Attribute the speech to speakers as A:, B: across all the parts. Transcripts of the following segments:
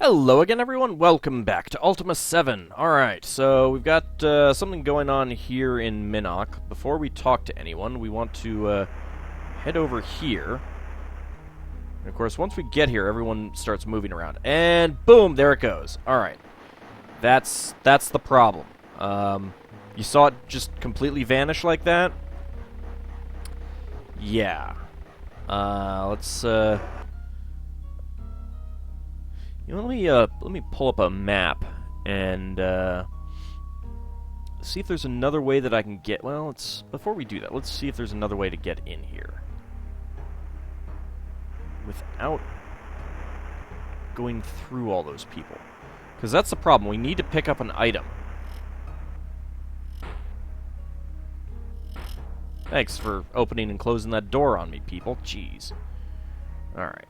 A: Hello again, everyone. Welcome back to Ultima VII. Alright, so we've got something going on here in Minnock. Before we talk to anyone, we want to head over here. And of course, once we get here, everyone starts moving around. And boom, there it goes. Alright. That's the problem. You saw it just completely vanish like that? Yeah. Let's You know, let me pull up a map and see if there's another way that I can get. Well, before we do that, let's see if there's another way to get in here without going through all those people. Because that's the problem. We need to pick up an item. Thanks for opening and closing that door on me, people. Jeez. Alright.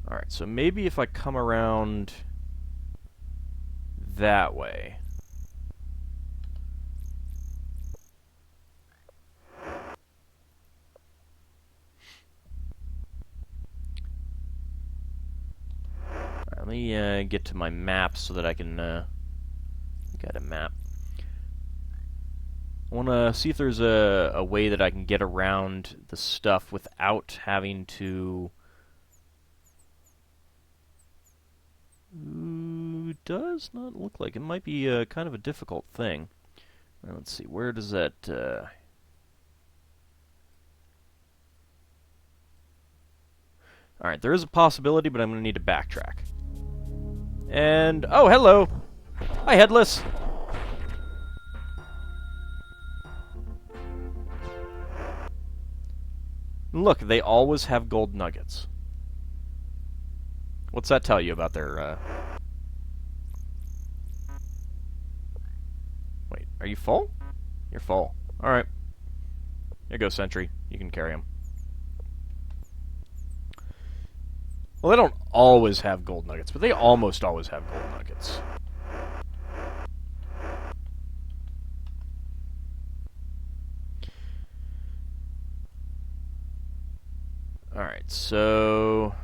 A: Alright, so maybe if I come around that way. Alright, let me get to my map so that I can get a map. I want to see if there's a way that I can get around the stuff without having to... does not look like it. Might be kind of a difficult thing. Let's see, where does that... Alright, there is a possibility, but I'm going to need to backtrack. And... oh, hello! Hi, Headless! Look, they always have gold nuggets. What's that tell you about their, Wait, are you full? You're full. Alright. Here goes Sentry. You can carry him. Well, they don't always have gold nuggets, but they almost always have gold nuggets. Alright, so...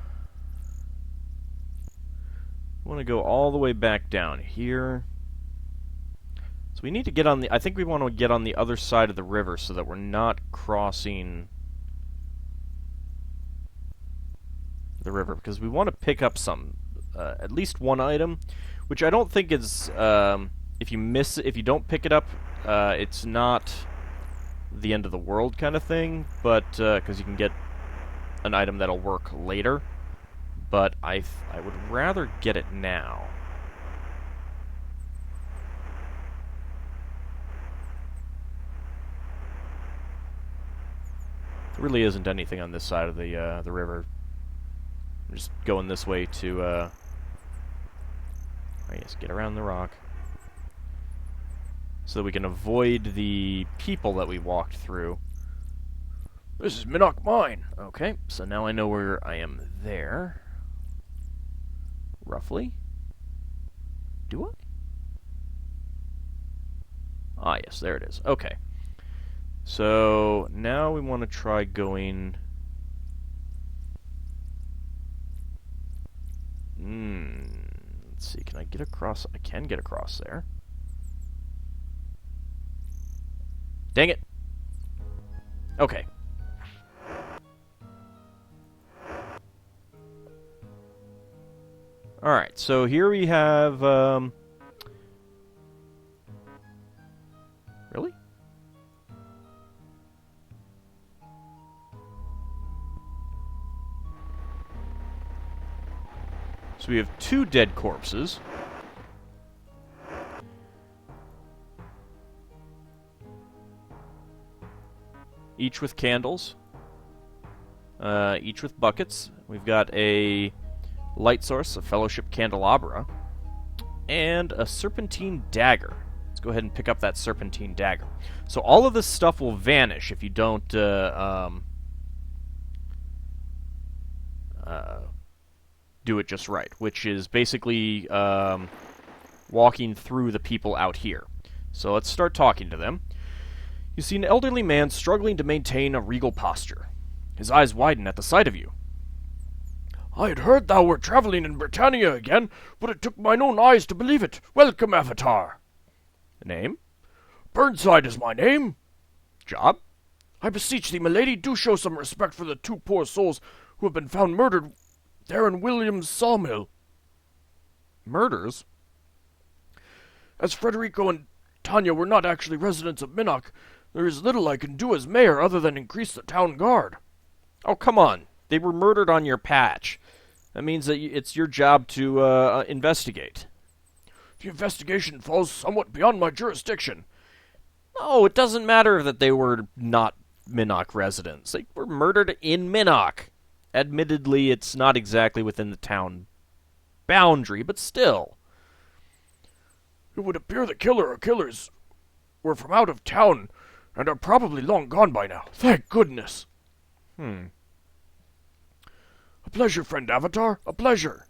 A: I want to go all the way back down here. So we need to get on the... I think we want to get on the other side of the river so that we're not crossing the river, because we want to pick up some, at least one item, which I don't think is, if you don't pick it up, it's not the end of the world kind of thing, but, because you can get an item that'll work later. But I would rather get it now. There really isn't anything on this side of the river. I'm just going this way to, oh yes, get around the rock. So that we can avoid the people that we walked through. This is Minnock Mine! Okay, so now I know where I am there. Roughly. Do I? Ah, yes, there it is. Okay. So, now we want to try going... Let's see, can I get across? I can get across there. Dang it! Okay. Alright, so here we have, really? So we have 2 dead corpses. Each with candles. Each with buckets. We've got a light source, a fellowship candelabra, and a serpentine dagger. Let's go ahead and pick up that serpentine dagger. So all of this stuff will vanish if you don't do it just right, which is basically walking through the people out here. So let's start talking to them. You see an elderly man struggling to maintain a regal posture. His eyes widen at the sight of you.
B: I had heard thou wert travelling in Britannia again, but it took mine own eyes to believe it. Welcome, Avatar.
A: Name?
B: Burnside is my name.
A: Job?
B: I beseech thee, milady, do show some respect for the two poor souls who have been found murdered there in William's sawmill.
A: Murders?
B: As Frederico and Tanya were not actually residents of Minnock, there is little I can do as mayor other than increase the town guard.
A: Oh, come on. They were murdered on your patch. That means that it's your job to investigate.
B: The investigation falls somewhat beyond my jurisdiction.
A: No, it doesn't matter that they were not Minnock residents. They were murdered in Minnock. Admittedly, it's not exactly within the town boundary, but still.
B: It would appear the killer or killers were from out of town and are probably long gone by now. Thank goodness.
A: Hmm.
B: A pleasure, friend Avatar. A pleasure.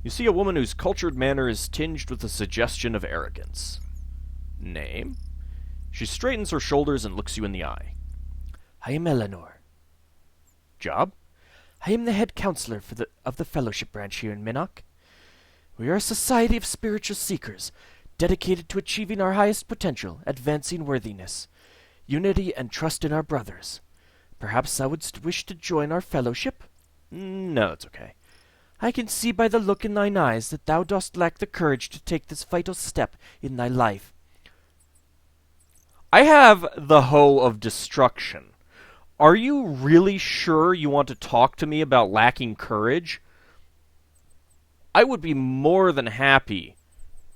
A: You see a woman whose cultured manner is tinged with a suggestion of arrogance. Name? She straightens her shoulders and looks you in the eye.
C: I am Eleanor.
A: Job?
C: I am the head counselor of the Fellowship branch here in Minnock. We are a society of spiritual seekers, dedicated to achieving our highest potential, advancing worthiness, unity, and trust in our brothers. Perhaps thou wouldst wish to join our fellowship?
A: No, it's okay.
C: I can see by the look in thine eyes that thou dost lack the courage to take this vital step in thy life.
A: I have the hoe of destruction. Are you really sure you want to talk to me about lacking courage? I would be more than happy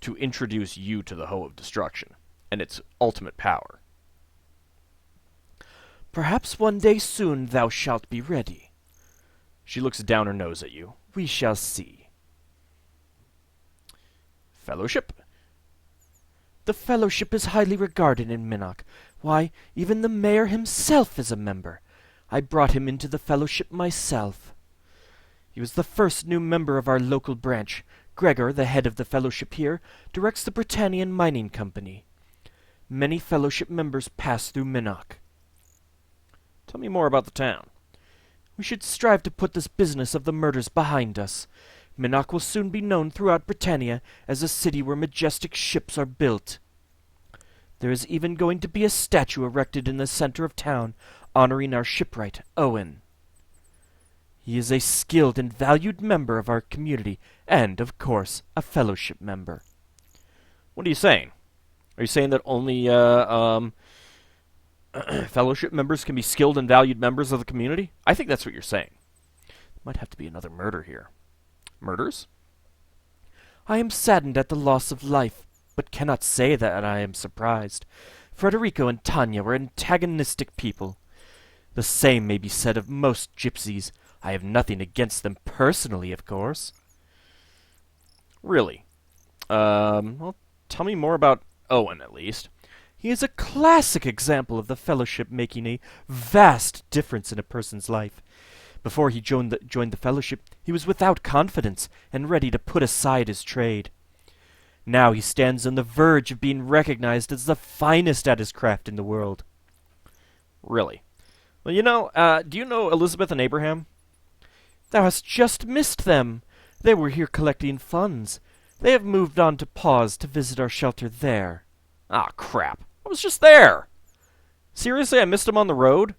A: to introduce you to the hoe of destruction and its ultimate power.
C: Perhaps one day soon thou shalt be ready.
A: She looks down her nose at you.
C: We shall see.
A: Fellowship?
C: The Fellowship is highly regarded in Minnock. Why, even the mayor himself is a member. I brought him into the Fellowship myself. He was the first new member of our local branch. Gregor, the head of the Fellowship here, directs the Britannian Mining Company. Many Fellowship members pass through Minnock.
A: Tell me more about the town.
C: We should strive to put this business of the murders behind us. Minnock will soon be known throughout Britannia as a city where majestic ships are built. There is even going to be a statue erected in the center of town, honoring our shipwright, Owen. He is a skilled and valued member of our community, and, of course, a Fellowship member.
A: What are you saying? Are you saying that only Fellowship members can be skilled and valued members of the community? I think that's what you're saying. Might have to be another murder here. Murders?
C: I am saddened at the loss of life, but cannot say that I am surprised. Frederico and Tanya were antagonistic people. The same may be said of most gypsies. I have nothing against them personally, of course.
A: Really? Well, tell me more about Owen, at least.
C: He is a classic example of the Fellowship making a vast difference in a person's life. Before he joined the Fellowship, he was without confidence and ready to put aside his trade. Now he stands on the verge of being recognized as the finest at his craft in the world.
A: Really? Well, do you know Elizabeth and Abraham?
C: Thou hast just missed them. They were here collecting funds. They have moved on to Paws to visit our shelter there.
A: Ah, crap. I was just there. Seriously, I missed them on the road?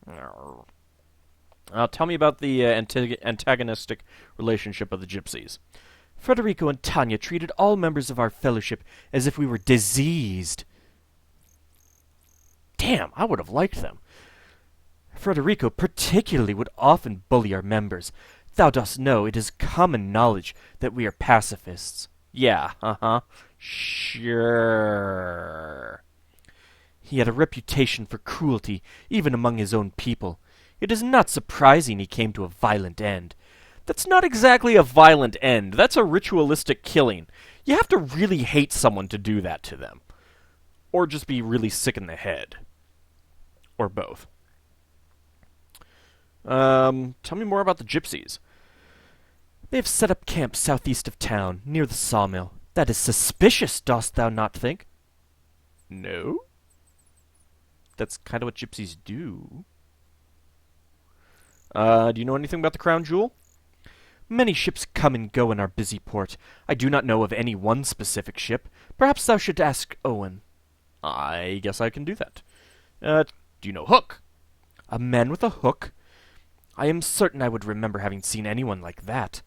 A: Tell me about the antagonistic relationship of the gypsies.
C: Frederico and Tanya treated all members of our Fellowship as if we were diseased.
A: Damn, I would have liked them.
C: Frederico particularly would often bully our members. Thou dost know it is common knowledge that we are pacifists.
A: Yeah, Sure.
C: He had a reputation for cruelty, even among his own people. It is not surprising he came to a violent end.
A: That's not exactly a violent end. That's a ritualistic killing. You have to really hate someone to do that to them. Or just be really sick in the head. Or both. Tell me more about the gypsies.
C: They have set up camp southeast of town, near the sawmill. That is suspicious, dost thou not think?
A: No. That's kind of what gypsies do. Do you know anything about the Crown Jewel?
C: Many ships come and go in our busy port. I do not know of any one specific ship. Perhaps thou should ask Owen.
A: I guess I can do that. Do you know Hook?
C: A man with a hook? I am certain I would remember having seen anyone like that.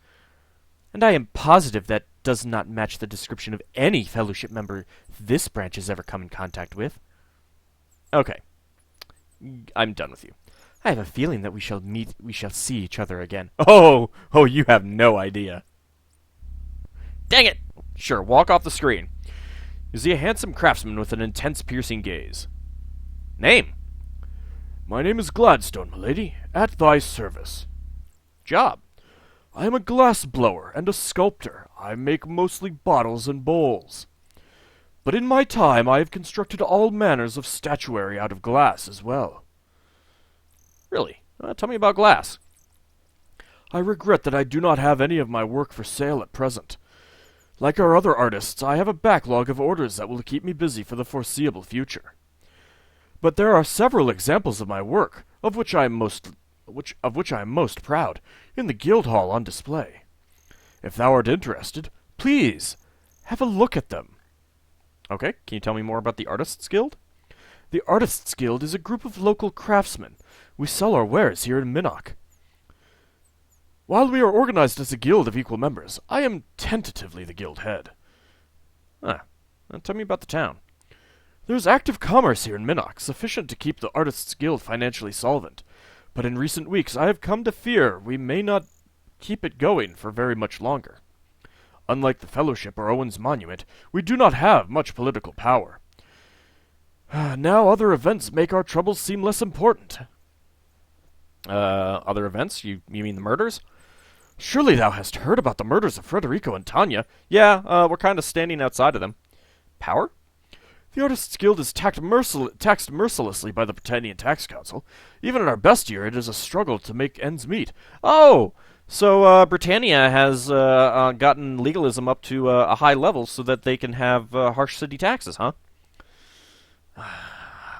C: And I am positive that does not match the description of any Fellowship member this branch has ever come in contact with.
A: Okay. I'm done with you.
C: I have a feeling that we shall see each other again.
A: Oh, you have no idea. Dang it! Sure, walk off the screen. You see a handsome craftsman with an intense, piercing gaze. Name?
B: My name is Gladstone, milady, at thy service.
A: Job?
B: I am a glass blower and a sculptor. I make mostly bottles and bowls. But in my time I have constructed all manners of statuary out of glass as well.
A: Really? Tell me about glass.
B: I regret that I do not have any of my work for sale at present. Like our other artists, I have a backlog of orders that will keep me busy for the foreseeable future. But there are several examples of my work, of which I am most proud, in the guild hall on display. If thou art interested, please have a look at them.
A: Okay, can you tell me more about the Artists Guild?
B: The Artists Guild is a group of local craftsmen. We sell our wares here in Minnock. While we are organized as a guild of equal members, I am tentatively the guild head.
A: Tell me about the town.
B: There is active commerce here in Minnock, sufficient to keep the Artists Guild financially solvent. But in recent weeks I have come to fear we may not keep it going for very much longer. Unlike the Fellowship or Owen's Monument, we do not have much political power. Now other events make our troubles seem less important.
A: Other events? You mean the murders?
B: Surely thou hast heard about the murders of Frederico and Tanya.
A: Yeah, we're kind of standing outside of them. Power?
B: The Artists Guild is taxed mercilessly by the Britannian Tax Council. Even in our best year, it is a struggle to make ends meet.
A: Oh! So, Britannia has gotten legalism up to a high level so that they can have harsh city taxes, huh?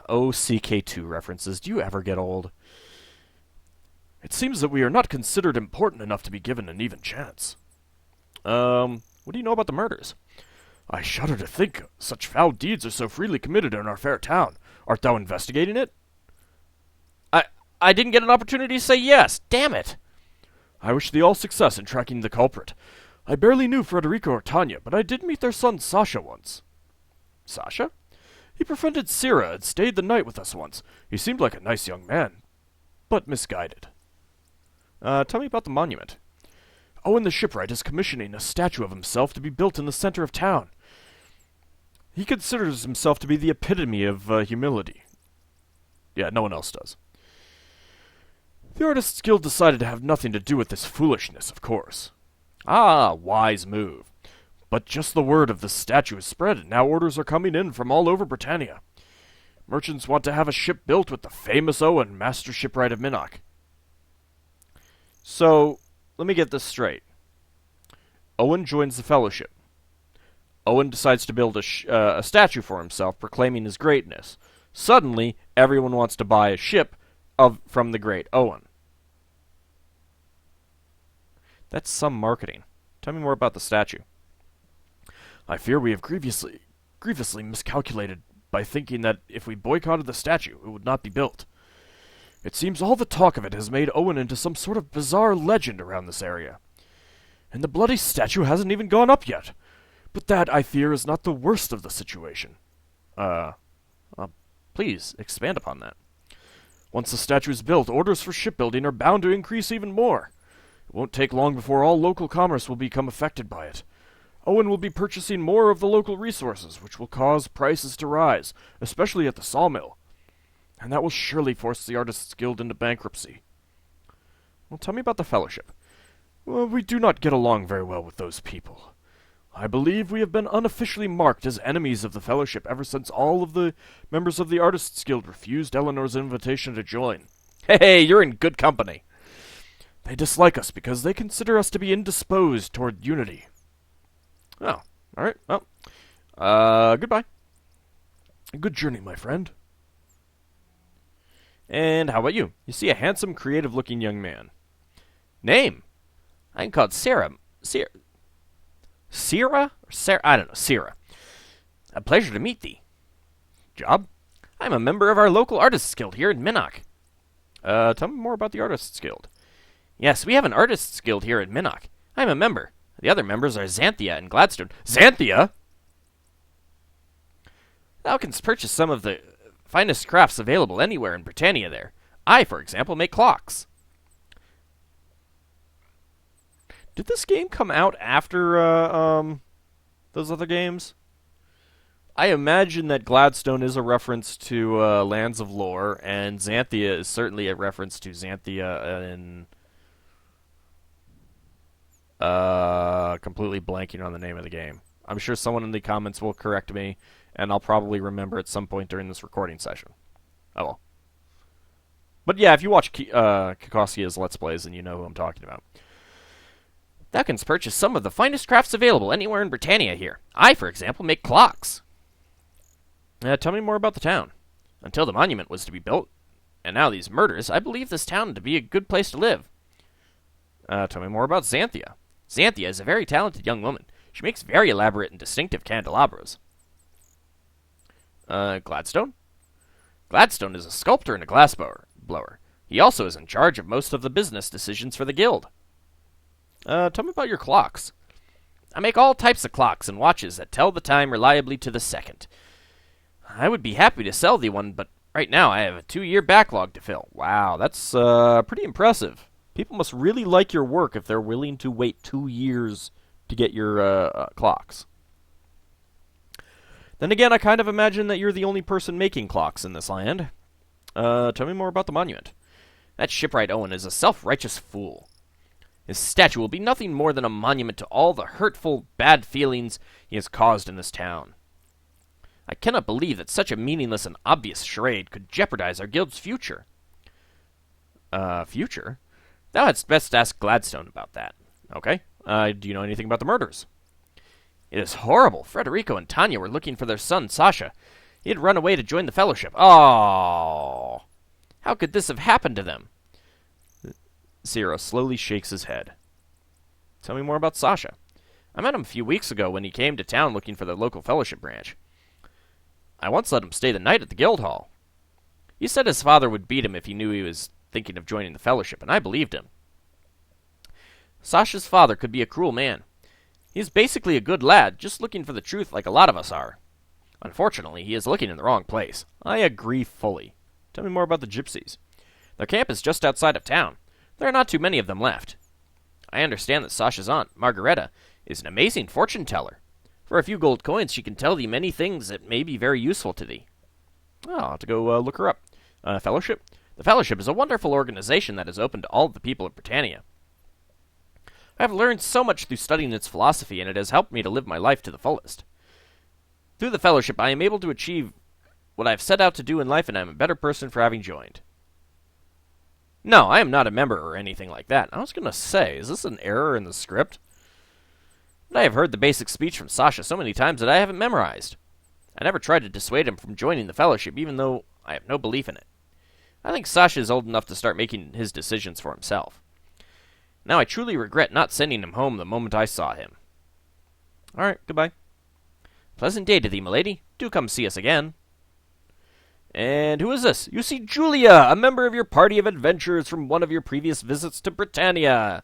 A: OCK2 references. Do you ever get old?
B: It seems that we are not considered important enough to be given an even chance.
A: What do you know about the murders?
B: I shudder to think such foul deeds are so freely committed in our fair town. Art thou investigating it?
A: I didn't get an opportunity to say yes. Damn it.
B: I wish thee all success in tracking the culprit. I barely knew Frederico or Tanya, but I did meet their son Sasha once.
A: Sasha?
B: He befriended Sira and stayed the night with us once. He seemed like a nice young man, but misguided.
A: Tell me about the monument.
B: Owen the shipwright is commissioning a statue of himself to be built in the center of town. He considers himself to be the epitome of humility. Yeah, no one else does. The Artists Guild decided to have nothing to do with this foolishness, of course.
A: Wise move.
B: But just the word of the statue is spread, and now orders are coming in from all over Britannia. Merchants want to have a ship built with the famous Owen, master shipwright of Minnock.
A: So, let me get this straight. Owen joins the Fellowship. Owen decides to build a statue for himself, proclaiming his greatness. Suddenly, everyone wants to buy a ship from the great Owen. That's some marketing. Tell me more about the statue.
B: I fear we have grievously miscalculated by thinking that if we boycotted the statue, it would not be built. It seems all the talk of it has made Owen into some sort of bizarre legend around this area. And the bloody statue hasn't even gone up yet. But that, I fear, is not the worst of the situation.
A: Please, expand upon that.
B: Once the statue is built, orders for shipbuilding are bound to increase even more. It won't take long before all local commerce will become affected by it. Owen will be purchasing more of the local resources, which will cause prices to rise, especially at the sawmill. And that will surely force the Artists Guild into bankruptcy.
A: Well, tell me about the Fellowship.
B: Well, we do not get along very well with those people. I believe we have been unofficially marked as enemies of the Fellowship ever since all of the members of the Artists Guild refused Eleanor's invitation to join.
A: Hey, you're in good company.
B: They dislike us because they consider us to be indisposed toward unity.
A: Oh, alright, well, goodbye.
B: Good journey, my friend.
A: And how about you? You see a handsome, creative-looking young man. Name? I'm called Sarah. Sierra? Or Sarah? I don't know. Sierra. A pleasure to meet thee. Job? I'm a member of our local Artists Guild here in Minnock. Tell me more about the Artists Guild. Yes, we have an Artists Guild here in Minnock. I'm a member. The other members are Xanthia and Gladstone. Xanthia? Thou canst purchase some of the finest crafts available anywhere in Britannia there. I, for example, make clocks. Did this game come out after, those other games? I imagine that Gladstone is a reference to, Lands of Lore, and Xanthia is certainly a reference to Xanthia in... completely blanking on the name of the game. I'm sure someone in the comments will correct me, and I'll probably remember at some point during this recording session. Oh well. But yeah, if you watch Kikoskia's Let's Plays, then you know who I'm talking about. Thou canst purchase some of the finest crafts available anywhere in Britannia here. I, for example, make clocks. Tell me more about the town. Until the monument was to be built, and now these murders, I believe this town to be a good place to live. Tell me more about Xanthia. Xanthia is a very talented young woman. She makes very elaborate and distinctive candelabras. Gladstone? Gladstone is a sculptor and a glass blower. He also is in charge of most of the business decisions for the guild. Tell me about your clocks. I make all types of clocks and watches that tell the time reliably to the second. I would be happy to sell thee one, but right now I have a 2-year backlog to fill. Wow, that's pretty impressive. People must really like your work if they're willing to wait 2 years to get your clocks. Then again, I kind of imagine that you're the only person making clocks in this land. Tell me more about the monument. That shipwright Owen is a self-righteous fool. His statue will be nothing more than a monument to all the hurtful, bad feelings he has caused in this town. I cannot believe that such a meaningless and obvious charade could jeopardize our guild's future. Future? Thou hadst best ask Gladstone about that. Okay. Do you know anything about the murders? It is horrible. Federico and Tanya were looking for their son, Sasha. He had run away to join the Fellowship. Oh! How could this have happened to them? Zero slowly shakes his head. Tell me more about Sasha. I met him a few weeks ago when he came to town looking for the local Fellowship branch. I once let him stay the night at the guild hall. He said his father would beat him if he knew he was thinking of joining the Fellowship, and I believed him. Sasha's father could be a cruel man. He's basically a good lad, just looking for the truth like a lot of us are. Unfortunately, he is looking in the wrong place. I agree fully. Tell me more about the gypsies. Their camp is just outside of town. There are not too many of them left. I understand that Sasha's aunt, Margareta, is an amazing fortune-teller. For a few gold coins, she can tell thee many things that may be very useful to thee. Oh, I'll have to go look her up. Fellowship? The Fellowship is a wonderful organization that is open to all of the people of Britannia. I have learned so much through studying its philosophy, and it has helped me to live my life to the fullest. Through the Fellowship, I am able to achieve what I have set out to do in life, and I am a better person for having joined. No, I am not a member or anything like that. I was going to say, is this an error in the script? But I have heard the basic speech from Sasha so many times that I haven't memorized. I never tried to dissuade him from joining the Fellowship, even though I have no belief in it. I think Sasha is old enough to start making his decisions for himself. Now I truly regret not sending him home the moment I saw him. All right, goodbye. Pleasant day to thee, milady. Do come see us again. And who is this? You see Julia, a member of your party of adventurers from one of your previous visits to Britannia.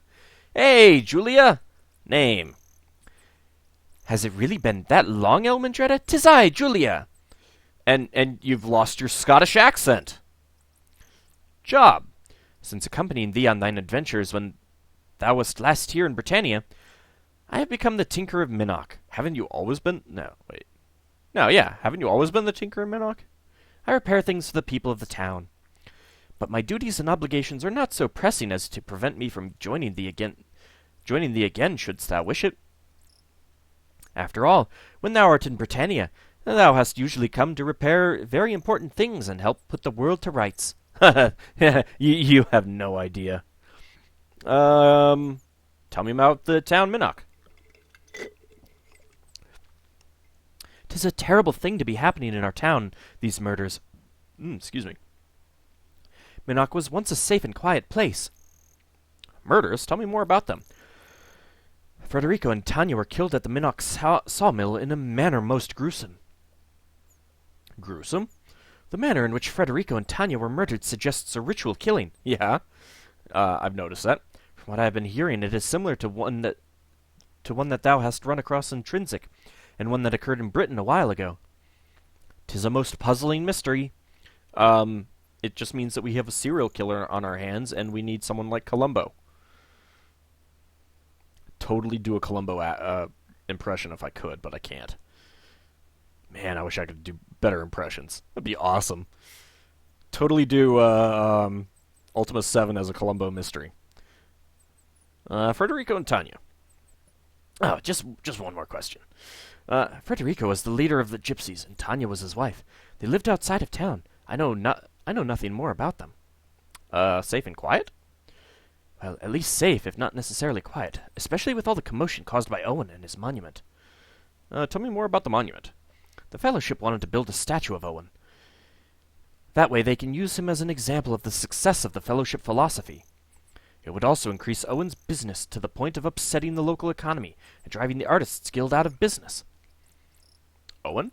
A: Hey, Julia. Name. Has it really been that long, Elmandretta? 'Tis I, Julia. And you've lost your Scottish accent. Job. Since accompanying thee on thine adventures when thou wast last here in Britannia, I have become the Tinker of Minnock. Haven't you always been... No, wait. No, yeah. Haven't you always been the Tinker of Minnock? I repair things for the people of the town. But my duties and obligations are not so pressing as to prevent me from joining thee again, shouldst thou wish it. After all, when thou art in Britannia, thou hast usually come to repair very important things and help put the world to rights. You have no idea. Tell me about the town Minnock. 'Tis a terrible thing to be happening in our town, these murders. Excuse me.
C: Minnock was once a safe and quiet place.
A: Murders? Tell me more about them.
C: Frederico and Tanya were killed at the Minnock sawmill in a manner most gruesome.
A: Gruesome?
C: The manner in which Frederico and Tanya were murdered suggests a ritual killing.
A: Yeah, I've noticed that.
C: From what I have been hearing, it is similar to one that thou hast run across in Trinsic, and one that occurred in Britain a while ago. 'Tis a most puzzling mystery.
A: It just means that we have a serial killer on our hands, and we need someone like Columbo. Totally do a Columbo impression if I could, but I can't. Man, I wish I could do better impressions. That'd be awesome. Totally do Ultima VII as a Columbo mystery. Frederico and Tanya.
C: Oh, just one more question. Frederico was the leader of the gypsies, and Tanya was his wife. They lived outside of town. I know nothing more about them.
A: Safe and quiet?
C: Well, at least safe, if not necessarily quiet, especially with all the commotion caused by Owen and his monument.
A: Tell me more about the monument.
C: The Fellowship wanted to build a statue of Owen. That way they can use him as an example of the success of the Fellowship philosophy. It would also increase Owen's business to the point of upsetting the local economy and driving the Artists Guild out of business.
A: Owen?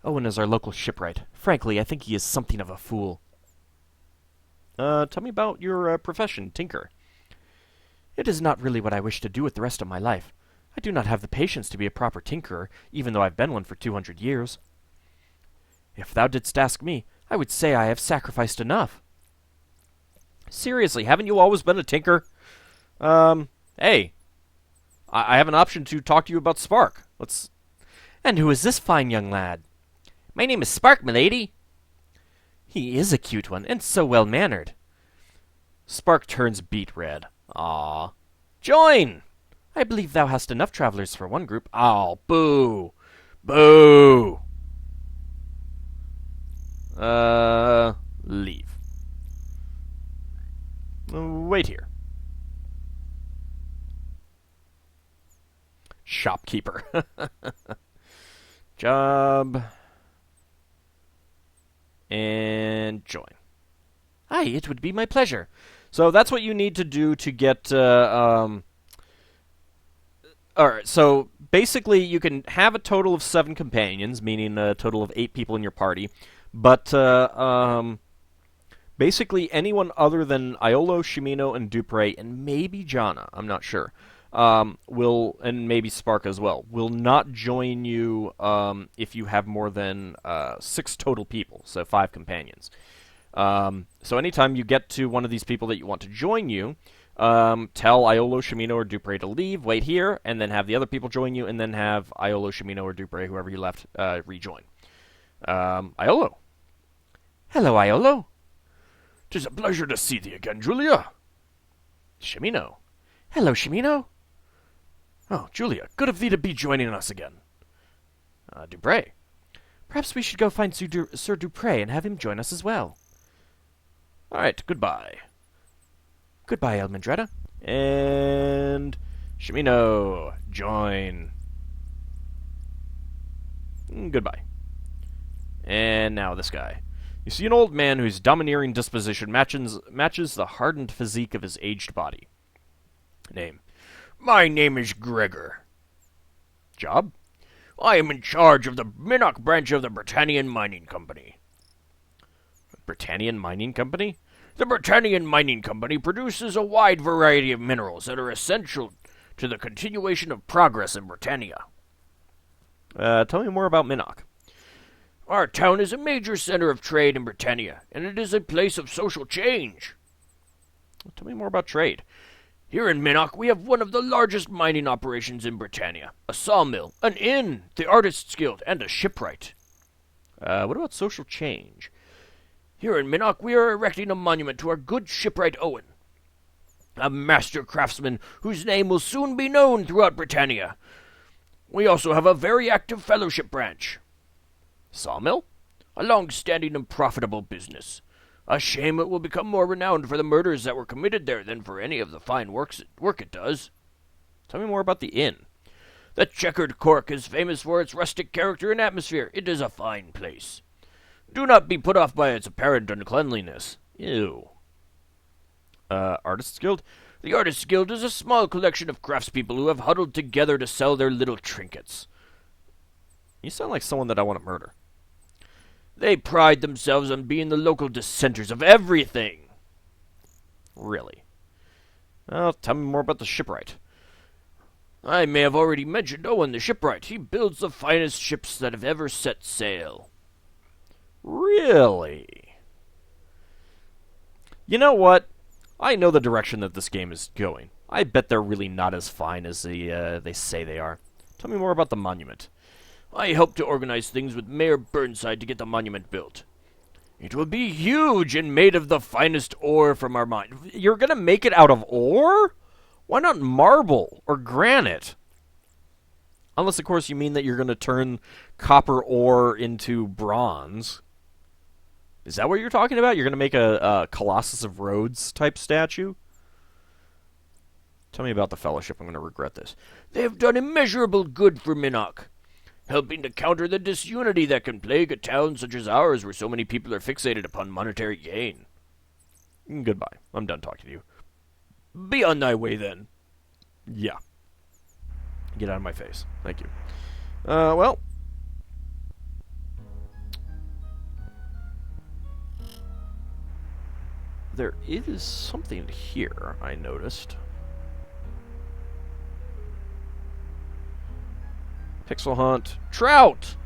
C: Owen is our local shipwright. Frankly, I think he is something of a fool.
A: Tell me about your profession, tinker.
C: It is not really what I wish to do with the rest of my life. I do not have the patience to be a proper tinkerer, even though I've been one for 200 years. If thou didst ask me, I would say I have sacrificed enough.
A: Seriously, haven't you always been a tinker? Hey, I have an option to talk to you about Spark. Let's...
C: And who is this fine young lad?
A: My name is Spark, milady.
C: He is a cute one, and so well-mannered.
A: Spark turns beet red. Ah, join!
C: I believe thou hast enough travelers for one group.
A: Oh, boo! Boo! Leave. Wait here. Shopkeeper. Job. And join.
C: Aye, it would be my pleasure.
A: So that's what you need to do to get, Alright, so basically you can have a total of 7 companions, meaning a total of 8 people in your party, but, basically anyone other than Iolo, Shimino, and Dupre, and maybe Jana, I'm not sure, will, and maybe Spark as well, will not join you, if you have more than, 6 total people, so 5 companions. So anytime you get to one of these people that you want to join you, tell Iolo, Shimino, or Dupre to leave, wait here, and then have the other people join you, and then have Iolo, Shimino, or Dupre, whoever you left, rejoin. Iolo.
C: Hello, Iolo.
B: 'Tis a pleasure to see thee again, Julia.
A: Shimino.
C: Hello, Shimino.
B: Oh, Julia, good of thee to be joining us again.
A: Dupre.
C: Perhaps we should go find Sir Dupre and have him join us as well.
A: Alright, goodbye.
C: Goodbye, Elmendretta.
A: And... Shimino, join. Goodbye. And now this guy. You see an old man whose domineering disposition matches the hardened physique of his aged body. Name.
D: My name is Gregor.
A: Job.
D: I am in charge of the Minnock branch of the Britannian Mining Company.
A: Britannian Mining Company?
D: The Britannian Mining Company produces a wide variety of minerals that are essential to the continuation of progress in Britannia.
A: Tell me more about Minnock.
D: Our town is a major center of trade in Britannia, and it is a place of social change.
A: Tell me more about trade.
D: Here in Minnock, we have one of the largest mining operations in Britannia, a sawmill, an inn, the Artists Guild, and a shipwright.
A: What about social change?
D: Here in Minnock, we are erecting a monument to our good shipwright Owen, a master craftsman whose name will soon be known throughout Britannia. We also have a very active fellowship branch.
A: Sawmill?
D: A long-standing and profitable business. A shame it will become more renowned for the murders that were committed there than for any of the fine work it does.
A: Tell me more about the inn.
D: The Checkered Cork is famous for its rustic character and atmosphere. It is a fine place. Do not be put off by its apparent uncleanliness.
A: Ew. Artists Guild?
D: The Artists Guild is a small collection of craftspeople who have huddled together to sell their little trinkets.
A: You sound like someone that I want to murder.
D: They pride themselves on being the local dissenters of everything.
A: Really? Well, tell me more about the shipwright.
D: I may have already mentioned Owen the shipwright. He builds the finest ships that have ever set sail.
A: Really? You know what? I know the direction that this game is going. I bet they're really not as fine as they say they are. Tell me more about the monument.
D: I helped to organize things with Mayor Burnside to get the monument built. It will be huge and made of the finest ore from our mine.
A: You're going to make it out of ore? Why not marble or granite? Unless, of course, you mean that you're going to turn copper ore into bronze. Is that what you're talking about? You're going to make a Colossus of Rhodes type statue? Tell me about the Fellowship. I'm going to regret this.
D: They have done immeasurable good for Minnoch, helping to counter the disunity that can plague a town such as ours where so many people are fixated upon monetary gain.
A: Goodbye. I'm done talking to you.
D: Be on thy way, then.
A: Yeah. Get out of my face. Thank you. Well. There is something here, I noticed. Pixel hunt. Trout!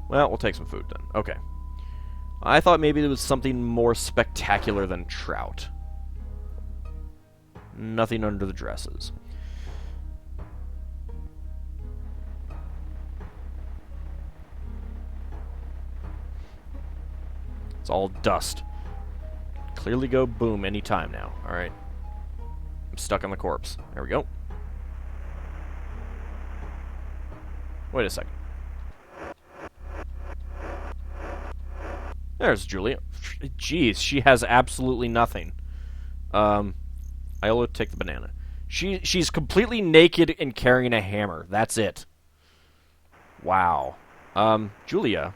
A: Well, we'll take some food then. Okay. I thought maybe it was something more spectacular than trout. Nothing under the dresses. It's all dust. Clearly go boom any time now. Alright. I'm stuck on the corpse. There we go. Wait a second. There's Julia. Jeez, she has absolutely nothing. I'll take the banana. She's completely naked and carrying a hammer. That's it. Wow. Julia.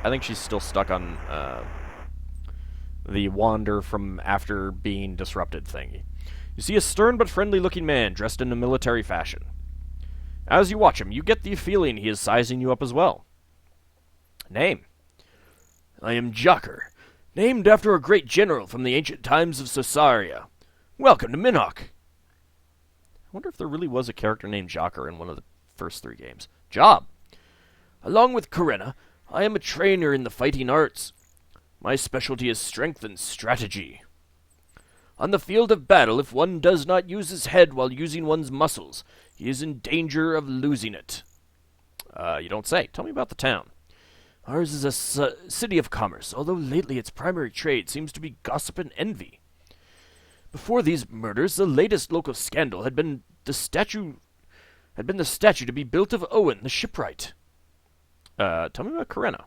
A: I think she's still stuck on the wander from after being disrupted thingy. You see a stern but friendly-looking man dressed in a military fashion. As you watch him, you get the feeling he is sizing you up as well. Name?
D: I am Jocker, named after a great general from the ancient times of Caesarea. Welcome to Minnoch.
A: I wonder if there really was a character named Jocker in one of the first 3 games. Job.
D: Along with Corinna, I am a trainer in the fighting arts. My specialty is strength and strategy. On the field of battle, if one does not use his head while using one's muscles, he is in danger of losing it.
A: You don't say. Tell me about the town.
D: Ours is a city of commerce, although lately its primary trade seems to be gossip and envy. Before these murders, the latest local scandal had been the statue to be built of Owen, the shipwright.
A: Tell me about Corinna.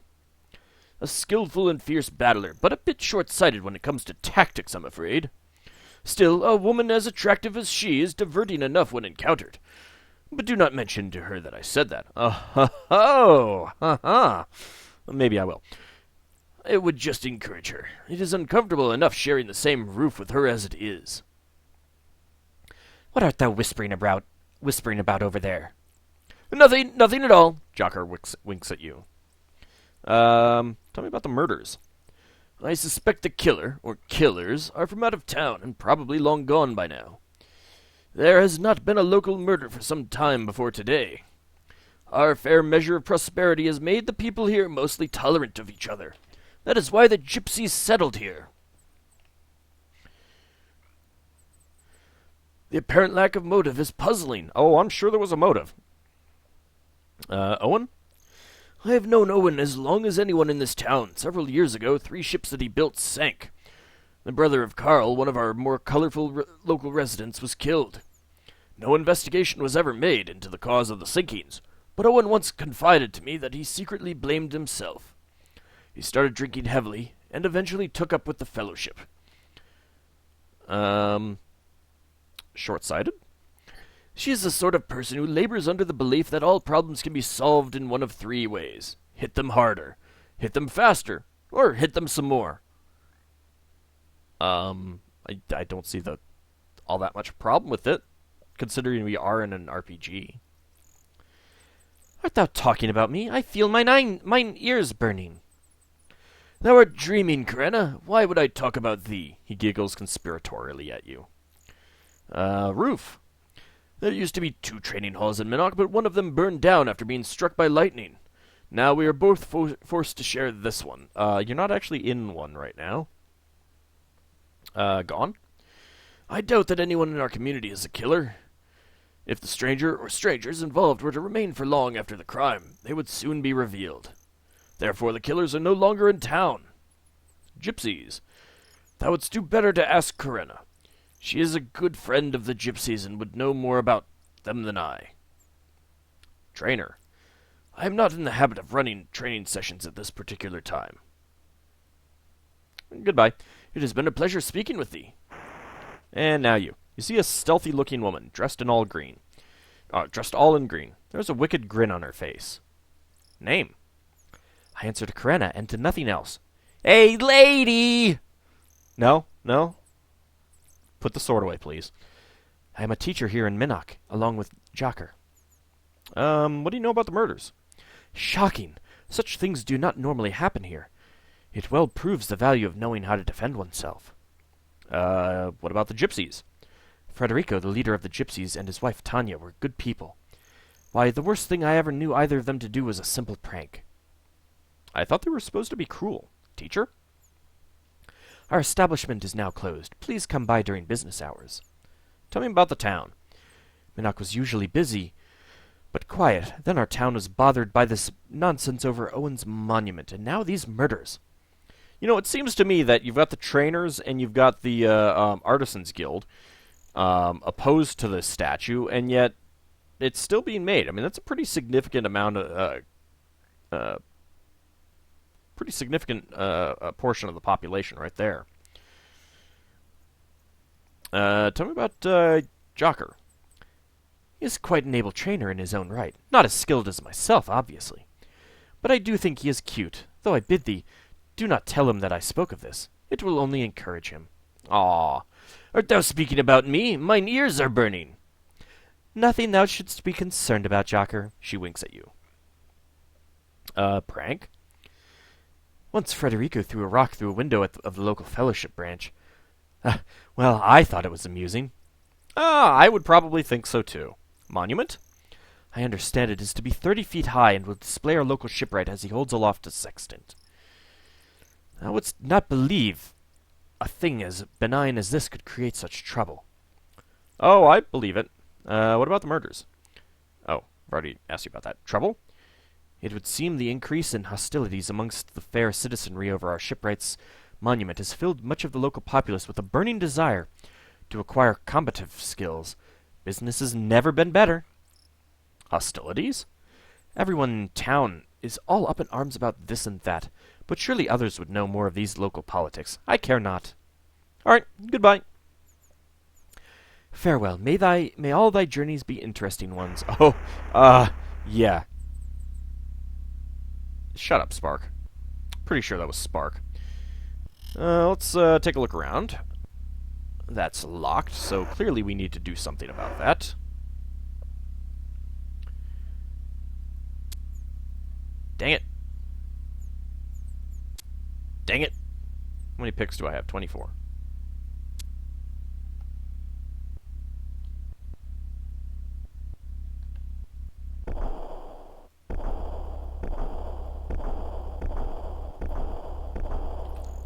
D: A skillful and fierce battler, but a bit short-sighted when it comes to tactics, I'm afraid. Still, a woman as attractive as she is diverting enough when encountered. But do not mention to her that I said that.
A: Ha-ha. Maybe I will.
D: It would just encourage her. It is uncomfortable enough sharing the same roof with her as it is.
C: What art thou whispering about over there?
D: Nothing at all.
A: Jocker winks at you. Tell me about the murders.
D: I suspect the killer, or killers, are from out of town and probably long gone by now. There has not been a local murder for some time before today. Our fair measure of prosperity has made the people here mostly tolerant of each other. That is why the gypsies settled here. The apparent lack of motive is puzzling.
A: Oh, I'm sure there was a motive. Owen?
D: I have known Owen as long as anyone in this town. Several years ago, 3 ships that he built sank. The brother of Carl, one of our more colorful local residents, was killed. No investigation was ever made into the cause of the sinkings, but Owen once confided to me that he secretly blamed himself. He started drinking heavily, and eventually took up with the Fellowship.
A: Short-sighted?
D: She is the sort of person who labors under the belief that all problems can be solved in one of 3 ways. Hit them harder, Hit them faster, or hit them some more.
A: I don't see all that much problem with it, considering we are in an RPG.
C: Art thou talking about me? I feel mine ears burning.
D: Thou art dreaming, Corinna. Why would I talk about thee?
A: He giggles conspiratorially at you. Roof.
D: There used to be 2 training halls in Minnock, but one of them burned down after being struck by lightning. Now we are both forced to share this one.
A: You're not actually in one right now. Gone?
D: I doubt that anyone in our community is a killer. If the stranger or strangers involved were to remain for long after the crime, they would soon be revealed. Therefore the killers are no longer in town. Gypsies. Thou wouldst do better to ask Corinna. She is a good friend of the gypsies and would know more about them than I. Trainer. I am not in the habit of running training sessions at this particular time.
A: Goodbye.
D: It has been a pleasure speaking with thee.
A: And now you. You see a stealthy-looking woman, dressed all in green. There's a wicked grin on her face. Name?
C: I answer to Corinna and to nothing else.
D: Hey, lady!
A: No. Put the sword away, please.
C: I am a teacher here in Minnock, along with Jocker.
A: What do you know about the murders?
C: Shocking! Such things do not normally happen here. It well proves the value of knowing how to defend oneself.
A: What about the gypsies?
C: Federico, the leader of the gypsies, and his wife Tanya were good people. Why, the worst thing I ever knew either of them to do was a simple prank.
A: I thought they were supposed to be cruel. Teacher?
C: Our establishment is now closed. Please come by during business hours.
A: Tell me about the town.
C: Minnock was usually busy, but quiet. Then our town was bothered by this nonsense over Owen's monument, and now these murders.
A: You know, it seems to me that you've got the trainers and you've got the Artisans Guild opposed to this statue, and yet it's still being made. I mean, that's a pretty significant amount of, portion of the population right there. Tell me about Jocker.
C: He is quite an able trainer in his own right. Not as skilled as myself, obviously. But I do think he is cute, though I bid thee, do not tell him that I spoke of this. It will only encourage him.
D: Ah, art thou speaking about me? Mine ears are burning.
C: Nothing thou shouldst be concerned about, Jocker.
A: She winks at you. Prank?
C: Once Federico threw a rock through a window of the local fellowship branch. Well, I thought it was amusing.
A: I would probably think so too. Monument?
C: I understand it is to be 30 feet high and will display our local shipwright as he holds aloft a sextant. Thou wouldst not believe a thing as benign as this could create such trouble.
A: Oh, I believe it. What about the murders? Oh, I've already asked you about that. Trouble?
C: It would seem the increase in hostilities amongst the fair citizenry over our shipwright's monument has filled much of the local populace with a burning desire to acquire combative skills. Business has never been better.
A: Hostilities?
C: Everyone in town is all up in arms about this and that, but surely others would know more of these local politics. I care not.
A: All right, goodbye.
C: Farewell. May all thy journeys be interesting ones.
A: Oh, yeah. Shut up, Spark. Pretty sure that was Spark. Let's take a look around. That's locked, so clearly we need to do something about that. Dang it. Dang it. How many picks do I have? 24.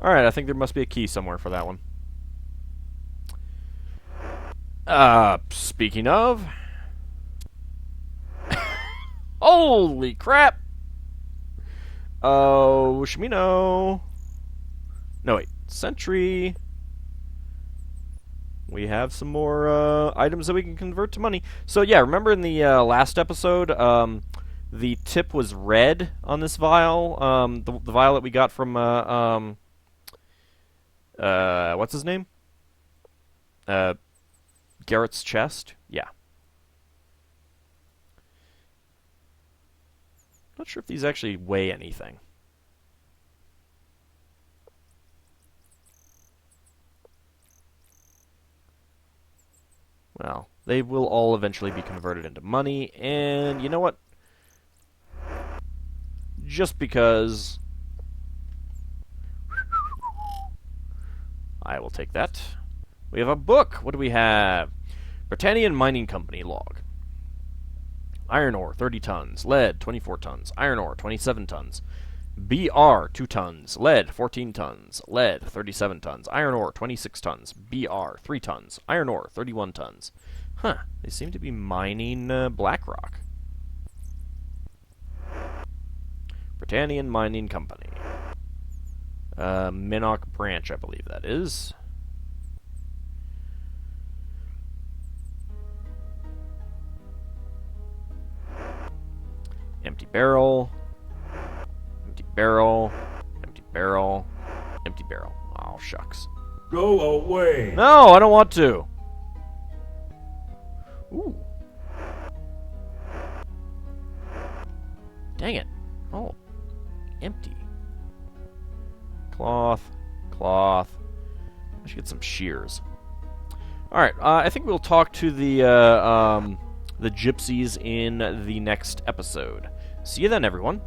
A: Alright, I think there must be a key somewhere for that one. Speaking of... Holy crap! Oh, Shimino. No, wait. Sentry. We have some more items that we can convert to money. So, yeah, remember in the last episode, the tip was red on this vial? The vial that we got from, what's his name? Garrett's chest? Yeah. Not sure if these actually weigh anything. Well, they will all eventually be converted into money, and you know what? Just because... I will take that. We have a book. What do we have? Britannian Mining Company log. Iron ore, 30 tons. Lead, 24 tons. Iron ore, 27 tons. BR, 2 tons. Lead, 14 tons. Lead, 37 tons. Iron ore, 26 tons. BR, 3 tons. Iron ore, 31 tons. Huh. They seem to be mining black rock. Britannian Mining Company. Minnock Branch, I believe that is. Empty barrel. Empty barrel. Empty barrel. Empty barrel. Oh, shucks.
E: Go away.
A: No, I don't want to. Ooh. Dang it. Oh. Empty. Cloth. Cloth. I should get some shears. Alright, I think we'll talk to the gypsies in the next episode. See you then, everyone.